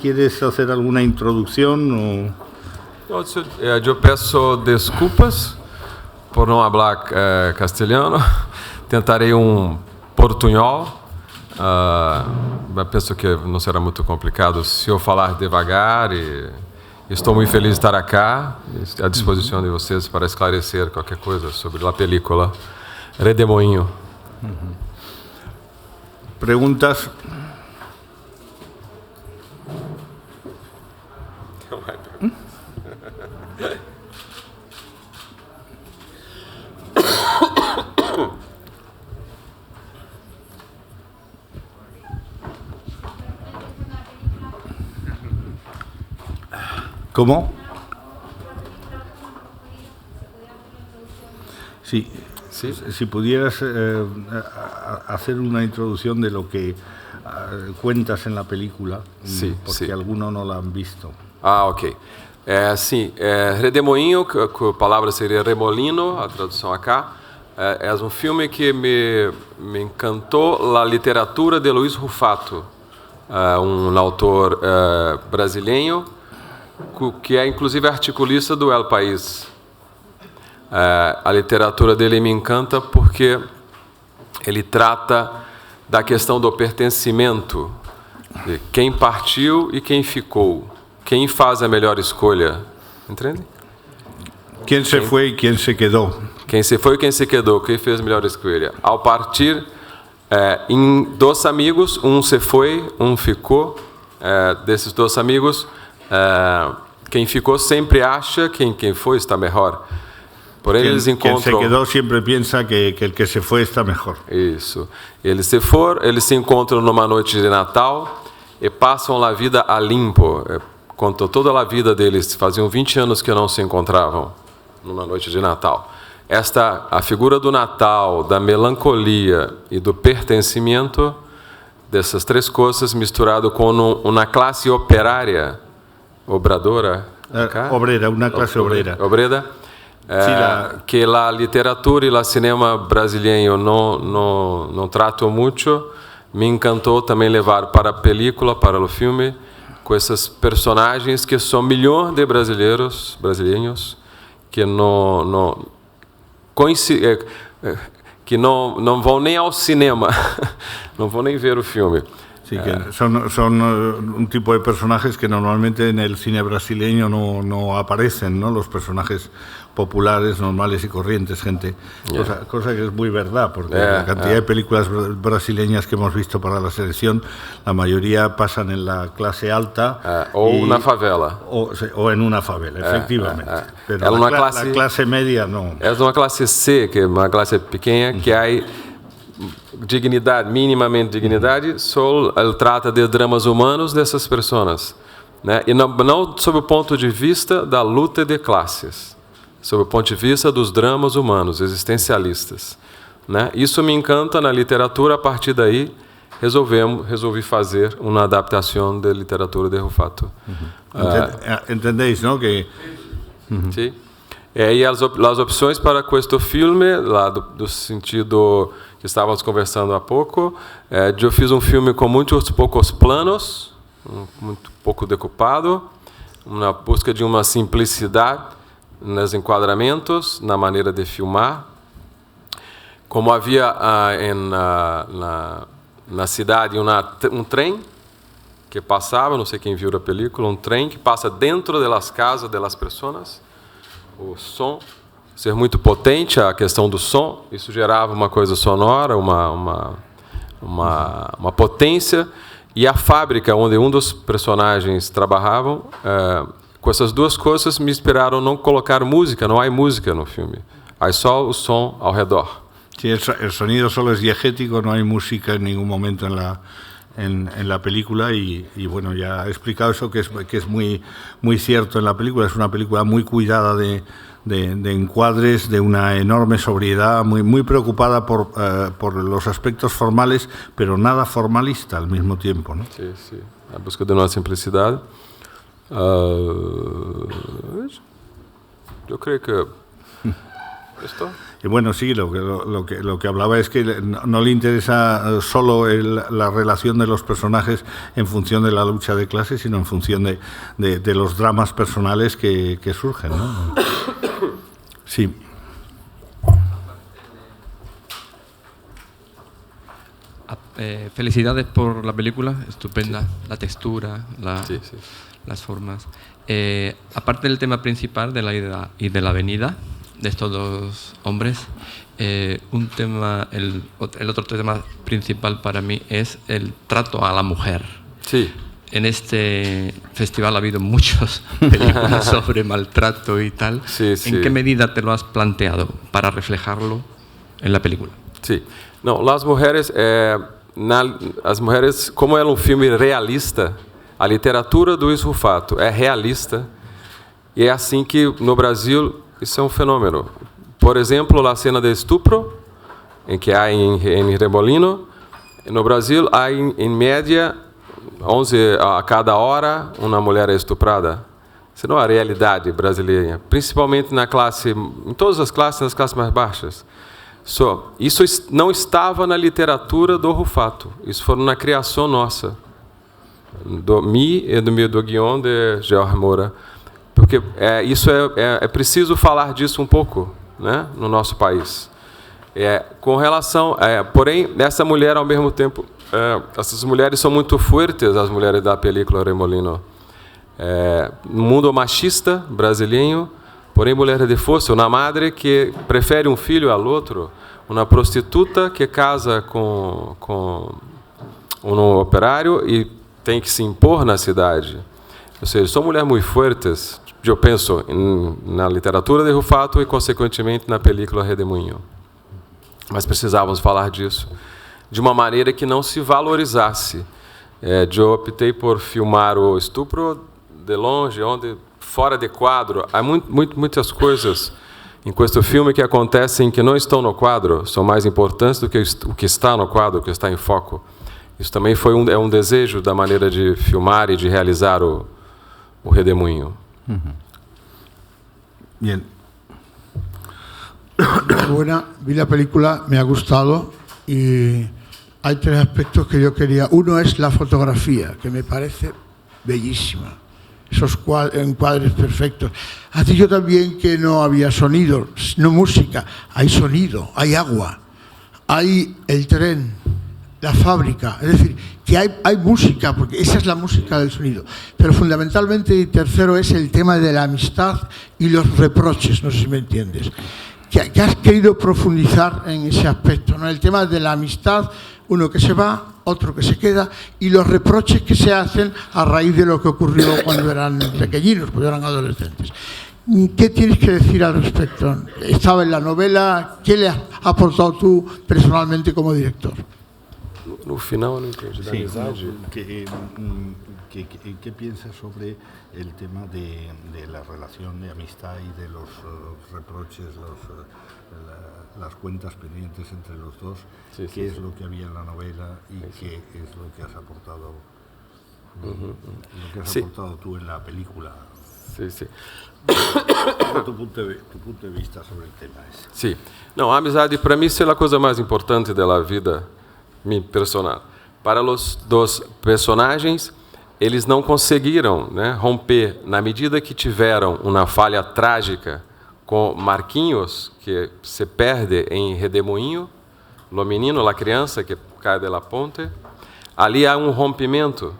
¿quieres hacer alguna introducción? Eu peço desculpas por não falar castelhano. Tentarei portunhol. Penso que não será muito complicado se eu falar devagar. E estou muito feliz de estar aqui, à disposição de vocês para esclarecer qualquer coisa sobre a película Redemoinho. Preguntas. ¿Cómo? Sí. ¿Sí? Si pudieras hacer una introducción de lo que cuentas en la película, sí, porque sí. Algunos no la han visto. Ok. Sim, Redemoinho, que a palavra seria remolino, a tradução acá, é filme que me encantou a literatura de Luiz Rufato, autor brasileiro, que é inclusive articulista do El País. A literatura dele me encanta porque ele trata da questão do pertencimento, de quem partiu e quem ficou, quem faz a melhor escolha, entende? Quem se foi e quem se quedou. Quem se foi e quem se quedou, quem fez a melhor escolha. Ao partir, em dois amigos, se foi, ficou. Desses dois amigos, quem ficou sempre acha que quem foi está melhor. Porém, eles encontram... Quem se quedou sempre pensa que o que se foi está melhor. Isso. Eles se encontram numa noite de Natal e passam a vida a limpo. Contou toda a vida deles. Faziam 20 anos que não se encontravam numa noite de Natal. A figura do Natal, da melancolia e do pertencimento, dessas três coisas, misturado com uma classe operária, obradora, obrera, uma classe obrera. Que a literatura e o cinema brasileiro não tratam muito. Me encantou também levar para a película, para o filme, com esses personagens que são milhões de brasileiros que não vão nem ao cinema, não vão nem ver o filme. Sí, que son un tipo de personajes que normalmente en el cine brasileño no aparecen, ¿no? Los personajes populares, normales y corrientes, gente. Cosa que es muy verdad, porque la cantidad de películas brasileñas que hemos visto para la selección, la mayoría pasan en la clase alta. O una favela. O en una favela, efectivamente. Pero la clase media no. Es una clase C, que es una clase pequeña, que hay... dignidade, minimamente dignidade, só ele trata de dramas humanos dessas pessoas, né? E não sob o ponto de vista da luta de classes, sob o ponto de vista dos dramas humanos, existencialistas, né? Isso me encanta na literatura. A partir daí, resolvi fazer uma adaptação da literatura de Rufato. Entendéis, não? Que... Sim. E as opções para este filme, lá do sentido que estávamos conversando há pouco, eu fiz filme com muitos poucos planos, muito pouco decupado, na busca de uma simplicidade nos enquadramentos, na maneira de filmar. Como havia na cidade trem que passava, não sei quem viu a película, trem que passa dentro das casas das pessoas. O som ser muito potente, a questão do som, isso gerava uma coisa sonora, uma potência. E a fábrica onde dos personagens trabalhavam, com essas duas coisas me inspiraram a não colocar música. Não há música no filme, há só o som ao redor. Sí, el sonido solo es diegético, no hay música en ningún momento en la película y bueno, ya he explicado eso que es muy cierto en la película. Es una película muy cuidada de encuadres, de una enorme sobriedad, muy preocupada por los aspectos formales, pero nada formalista al mismo tiempo, ¿no? Sí, sí, a busca de una simplicidad. Yo creo que ¿Esto? Y bueno, sí, lo que hablaba es que no le interesa solo la relación de los personajes en función de la lucha de clases, sino en función de los dramas personales que surgen, ¿no? Sí. Felicidades por la película, estupenda, sí. La textura, sí. Las formas. Aparte del tema principal de la ida y de la venida de estos dos hombres, un tema, el otro tema principal para mí es el trato a la mujer. Sí. En este festival ha habido muchas películas sobre maltrato y tal. Sí. ¿En qué medida te lo has planteado para reflejarlo en la película? Sí. Não, as mulheres, como é um filme realista, a literatura do Luiz Rufato é realista e é assim que no Brasil isso é um fenômeno. Por exemplo, a cena de estupro, em que há em Remolino, no Brasil há em média 11 a cada hora uma mulher é estuprada. Isso não é a realidade brasileira, principalmente na classe, em todas as classes, nas classes mais baixas. Isso não estava na literatura do Rufato, isso foi na criação nossa, do guion de George Moura, porque é preciso falar disso um pouco, né, no nosso país. Com relação, porém, essa mulher ao mesmo tempo, essas mulheres são muito fortes, as mulheres da película Remolino. No mundo machista brasileiro, porém, mulher de força, uma madre que prefere um filho ao outro, uma prostituta que casa com um operário e tem que se impor na cidade. Ou seja, são mulheres muito fortes, eu penso, na literatura de Rufato e, consequentemente, na película Redemoinho. Mas precisávamos falar disso de uma maneira que não se valorizasse. Eu optei por filmar o estupro de longe, fora de quadro. Há muitas coisas em este filme que acontecem que não estão no quadro, são mais importantes do que o que está no quadro, o que está em foco. Isso também foi um desejo da maneira de filmar e de realizar o Redemoinho. Bien. Buena, vi la película, me ha gustado y hay tres aspectos que yo quería. Uno es la fotografía, que me parece bellísima. Esos encuadres perfectos. Has dicho también que no había sonido, no música. Hay sonido, hay agua, hay el tren, la fábrica. Es decir, que hay música, porque esa es la música del sonido. Pero fundamentalmente, y tercero, es el tema de la amistad y los reproches, no sé si me entiendes. Que has querido profundizar en ese aspecto, ¿no? El tema de la amistad, uno que se va, otro que se queda, y los reproches que se hacen a raíz de lo que ocurrió cuando eran pequeñinos, cuando eran adolescentes. ¿Qué tienes que decir al respecto? Estaba en la novela, ¿qué le has aportado tú personalmente como director? No final, no entendi. Sí, ¿qué piensas sobre el tema de la relación de amistad y de los reproches, las cuentas pendientes entre los dos? ¿Qué es lo que había en la novela y qué es lo que has aportado, aportado tú en la película? Sí. Tu punto de vista sobre el tema ese. Sim. Não, a amizade para mim é a coisa mais importante da vida minha personal. Para os dois personagens, eles não conseguiram, né, romper na medida que tiveram uma falha trágica com Marquinhos, que se perde em Redemoinho, o menino, a criança que cai da ponte. Ali há rompimento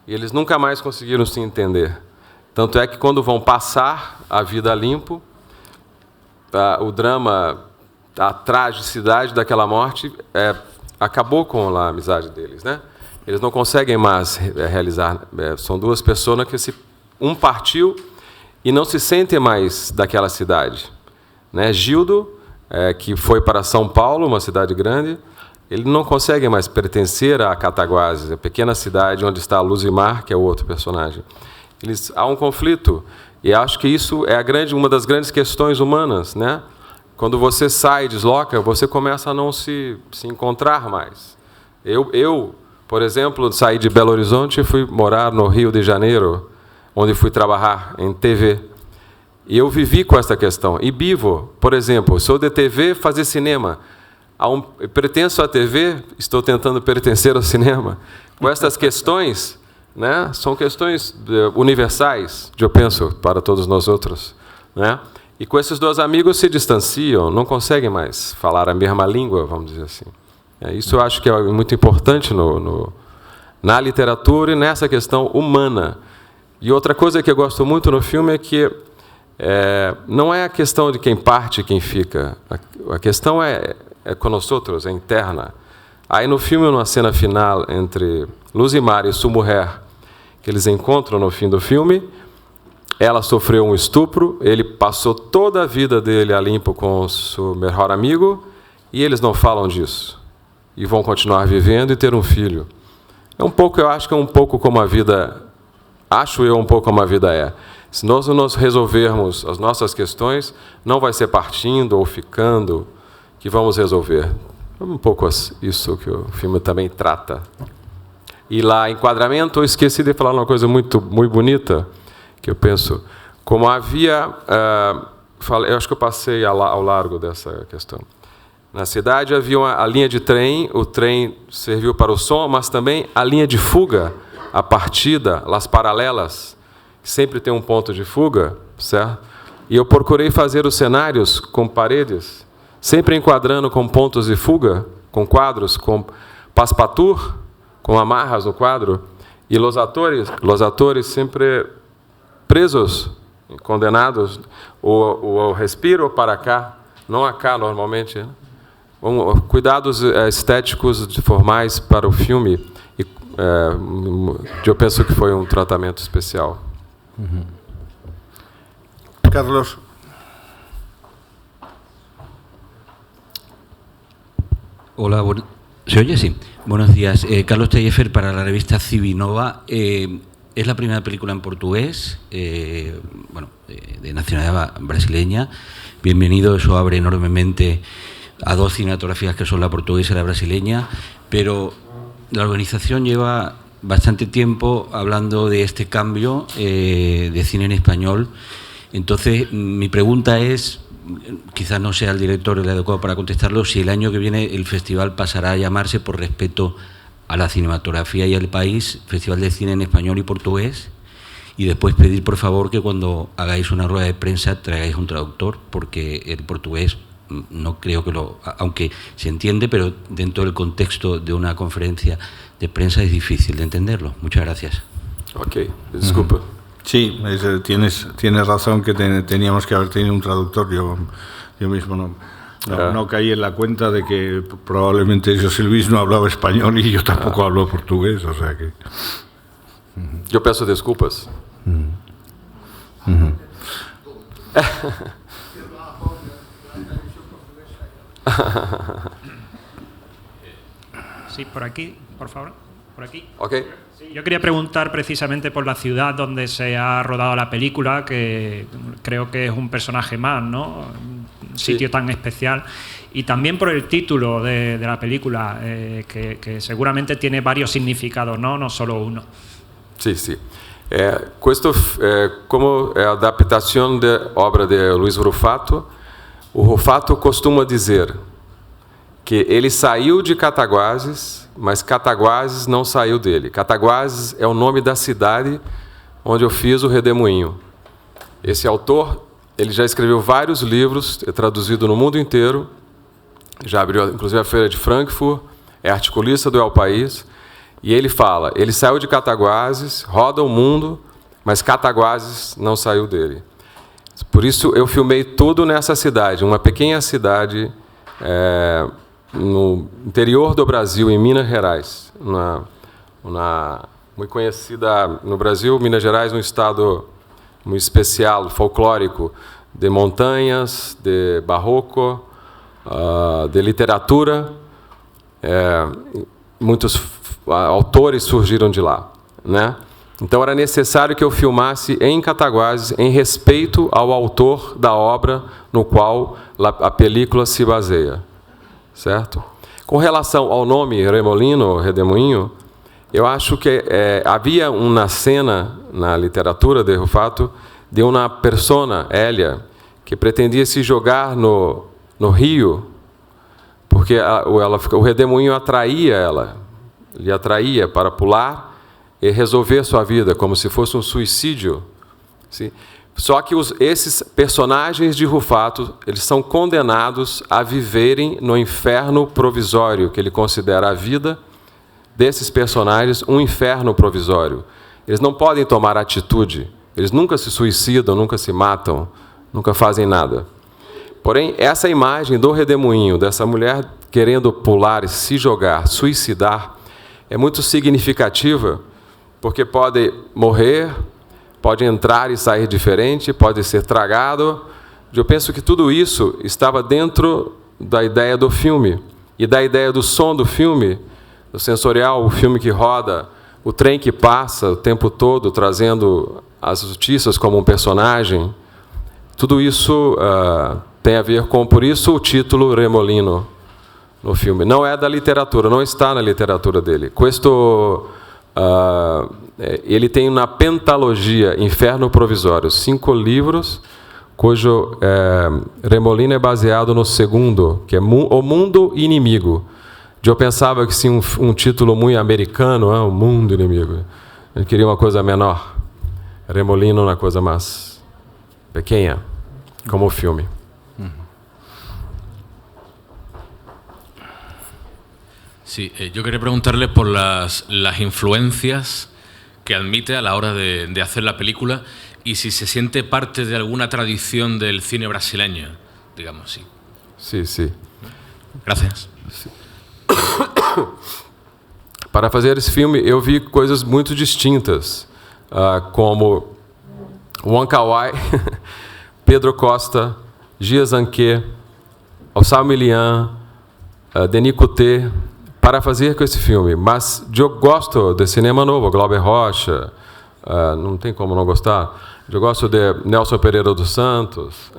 e eles nunca mais conseguiram se entender. Tanto é que quando vão passar a vida limpo, o drama, a tragicidade daquela morte acabou com a amizade deles, né? Eles não conseguem mais realizar. São duas pessoas que um partiu e não se sente mais daquela cidade, né? Gildo, que foi para São Paulo, uma cidade grande, ele não consegue mais pertencer a Cataguases, a pequena cidade onde está Luzimar, que é o outro personagem. Há um conflito e acho que isso é uma das grandes questões humanas, né? Quando você sai, desloca, você começa a não se encontrar mais. Eu, por exemplo, saí de Belo Horizonte e fui morar no Rio de Janeiro, onde fui trabalhar em TV. E eu vivi com essa questão. E vivo, por exemplo, sou de TV, fazer cinema. Pertenço à TV, estou tentando pertencer ao cinema. Com essas questões, né, são questões universais, eu penso, para todos nós outros, né? E com esses dois amigos se distanciam, não conseguem mais falar a mesma língua, vamos dizer assim. Isso eu acho que é muito importante na literatura e nessa questão humana. E outra coisa que eu gosto muito no filme é que não é a questão de quem parte e quem fica. A questão é com nós outros, é interna. Aí no filme, numa cena final entre Luzimar e sua mulher, que eles encontram no fim do filme, ela sofreu um estupro, ele passou toda a vida dele a limpo com o seu melhor amigo, e eles não falam disso. E vão continuar vivendo e ter um filho. Eu acho que é um pouco como a vida, um pouco como a vida é. Se nós não resolvermos as nossas questões, não vai ser partindo ou ficando que vamos resolver. É um pouco isso que o filme também trata. E lá, enquadramento, eu esqueci de falar uma coisa muito bonita, que eu penso, como havia... eu acho que eu passei ao largo dessa questão. Na cidade havia a linha de trem, o trem serviu para o som, mas também a linha de fuga, a partida, as paralelas, sempre tem um ponto de fuga, certo? E eu procurei fazer os cenários com paredes, sempre enquadrando com pontos de fuga, com quadros, com passepartout, com amarras no quadro, e os atores sempre presos, condenados, o respiro para cá, não a cá normalmente, né? Cuidados estéticos formais para o filme, eu penso que foi um tratamento especial. Carlos. Hola, ¿se oye? Sí. Buenos días. Carlos Tellefer para la revista Civinova. Es la primera película en portugués, de nacionalidad brasileña. Bienvenido, eso abre enormemente a dos cinematografías que son la portuguesa y la brasileña, pero la organización lleva bastante tiempo hablando de este cambio de cine en español. Entonces, mi pregunta es, quizás no sea el director el adecuado para contestarlo, si el año que viene el festival pasará a llamarse, por respeto a la cinematografía y al país, Festival de Cine en Español y Portugués, y después pedir, por favor, que cuando hagáis una rueda de prensa traigáis un traductor, porque el portugués no creo que aunque se entiende, pero dentro del contexto de una conferencia de prensa es difícil de entenderlo. Muchas gracias. Ok, disculpa. Sí, tienes razón que teníamos que haber tenido un traductor. Yo mismo no caí en la cuenta de que probablemente José Luis no hablaba español y yo tampoco hablo portugués, o sea que... Yo peço desculpas. Sí, por aquí, por favor. Por aquí. Okay. Sí, yo quería preguntar precisamente por la ciudad donde se ha rodado la película, que creo que es un personaje más, ¿no? Un sitio tan especial. Y también por el título de la película, que seguramente tiene varios significados, ¿no? No solo uno. Sì, sì. Questo come adaptazione da obra di Luiz Rufato. O Rufato costuma dizer que ele saiu de Cataguases, mas Cataguases não saiu dele. Cataguases é o nome da cidade onde eu fiz o Redemoinho. Esse autor, ele já escreveu vários livros, é traduzido no mundo inteiro, já abriu inclusive a Feira de Frankfurt, é articulista do El País, e ele fala, ele saiu de Cataguases, roda o mundo, mas Cataguases não saiu dele. Por isso eu filmei tudo nessa cidade, uma pequena cidade no interior do Brasil, em Minas Gerais, muito conhecida no Brasil, Minas Gerais, um estado muito especial, folclórico, de montanhas, de barroco, de literatura. Muitos autores surgiram de lá, né? Então era necessário que eu filmasse em Cataguases, em respeito ao autor da obra no qual a película se baseia, certo? Com relação ao nome Remolino, Redemoinho, eu acho que havia uma cena na literatura de Rufato de uma persona, Elia, que pretendia se jogar no rio, porque o redemoinho atraía ela, lhe atraía para pular e resolver sua vida, como se fosse um suicídio. Sim? Só que esses personagens de Rufato, eles são condenados a viverem no inferno provisório, que ele considera a vida desses personagens um inferno provisório. Eles não podem tomar atitude, eles nunca se suicidam, nunca se matam, nunca fazem nada. Porém, essa imagem do redemoinho, dessa mulher querendo pular e se jogar, suicidar, é muito significativa, porque pode morrer, pode entrar e sair diferente, pode ser tragado. Eu penso que tudo isso estava dentro da ideia do filme e da ideia do som do filme, do sensorial, o filme que roda, o trem que passa o tempo todo trazendo as notícias como um personagem. Tudo isso tem a ver com, por isso, o título Remolino no filme. Não é da literatura, não está na literatura dele. Ele tem na pentalogia Inferno Provisório 5 livros, cujo Remolino é baseado no segundo, que é O Mundo Inimigo. Eu pensava que sim, um título muito americano, O Mundo Inimigo. Eu queria uma coisa menor. Remolino uma coisa mais pequena, como o filme. Sí, yo quería preguntarle por las influencias que admite a la hora de hacer la película y si se siente parte de alguna tradición del cine brasileño, digamos así. Sí, sí. Gracias. Sí. Para fazer esse filme, eu vi coisas muito distintas, como Wong Kar-wai, Pedro Costa, Gia Zanquet, Ossao Milian, Denis Couté, para fazer com esse filme. Mas eu gosto de cinema novo, Glauber Rocha, não tem como não gostar. Eu gosto de Nelson Pereira dos Santos,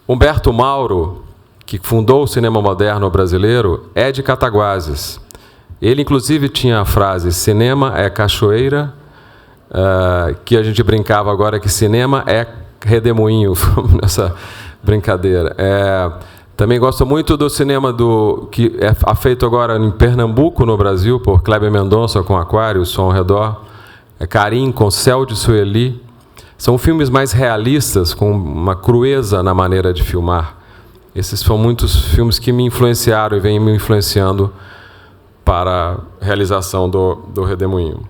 Humberto Mauro, que fundou o cinema moderno brasileiro, é de Cataguases. Ele, inclusive, tinha a frase, cinema é cachoeira, que a gente brincava agora que cinema é redemoinho, nessa brincadeira. Também gosto muito do cinema que é feito agora em Pernambuco, no Brasil, por Kleber Mendonça com Aquário, Som ao Redor, Carim com Céu de Sueli. São filmes mais realistas, com uma crueza na maneira de filmar. Esses são muitos filmes que me influenciaram e vêm me influenciando para a realização do Redemoinho.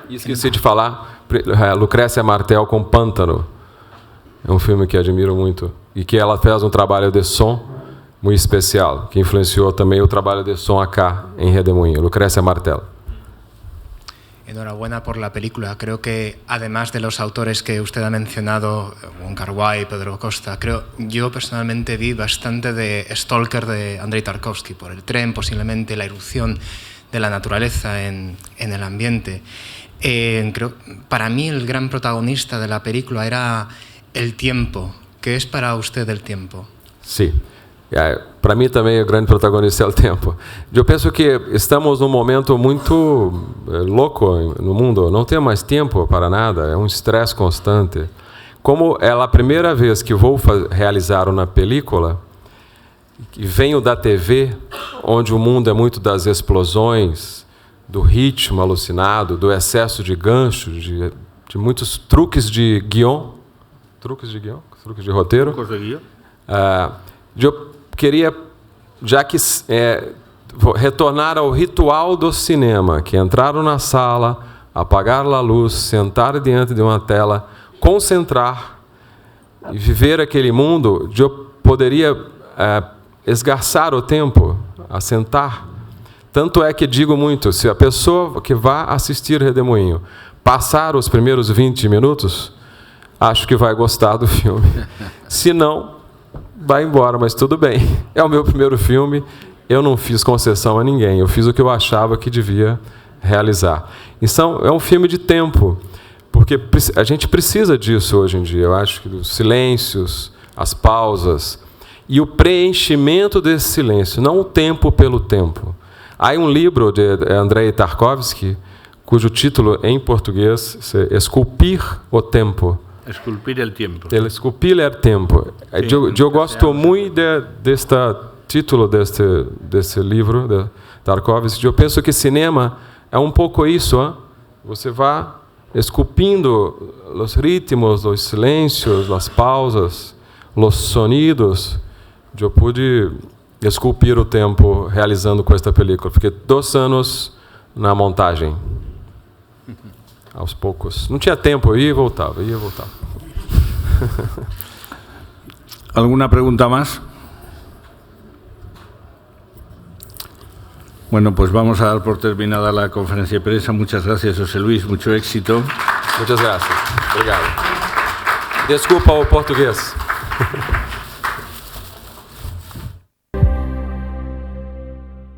E esqueci de falar, Lucrécia Martel com Pântano. É um filme que admiro muito. E que ela fez um trabalho de som muito especial, que influenciou também o trabalho de som acá em Redemoinho. Lucrécia Martel. Enhorabuena por la película. Creo que, además de los autores que usted ha mencionado, Wong Kar-wai, Pedro Costa, yo personalmente vi bastante de Stalker de Andrei Tarkovsky, por el tren, posiblemente la irrupción de la naturaleza en el ambiente. Para mí el gran protagonista de la película era el tiempo. ¿Qué es para usted el tiempo? Sí. Para mim também o grande protagonista é o tempo. Eu penso que estamos num momento muito louco no mundo. Não tem mais tempo para nada. É um estresse constante. Como é a primeira vez que vou realizar uma película, que venho da TV, onde o mundo é muito das explosões, do ritmo alucinado, do excesso de ganchos, de muitos truques de guion. Truques de guion? Truques de roteiro. Truques de guion. Eu queria, já que retornar ao ritual do cinema, que é entrar na sala, apagar a luz, sentar diante de uma tela, concentrar e viver aquele mundo, eu poderia esgarçar o tempo, assentar. Tanto é que digo muito, se a pessoa que vai assistir Redemoinho passar os primeiros 20 minutos, acho que vai gostar do filme. Se não, vai embora, mas tudo bem. É o meu primeiro filme, eu não fiz concessão a ninguém, eu fiz o que eu achava que devia realizar. Então, é um filme de tempo, porque a gente precisa disso hoje em dia. Eu acho que os silêncios, as pausas e o preenchimento desse silêncio, não o tempo pelo tempo, Há livro de Andrei Tarkovsky, cujo título em português é Esculpir o Tempo. Esculpir el tiempo. Esculpir el Tempo. Eu gosto muito deste título desse livro de Tarkovsky. Eu penso que cinema é pouco isso. Hein? Você vai esculpindo os ritmos, os silêncios, as pausas, os sonidos. Eu pude esculpir o tempo realizando com esta película. Fiquei 2 anos na montagem. Aos poucos. Não tinha tempo, eu ia e voltava, ¿Alguna pregunta más? Bueno, pues vamos a dar por terminada la conferencia de prensa. Muchas gracias, José Luis. Mucho éxito. Muchas gracias. Obrigado. Desculpa o português.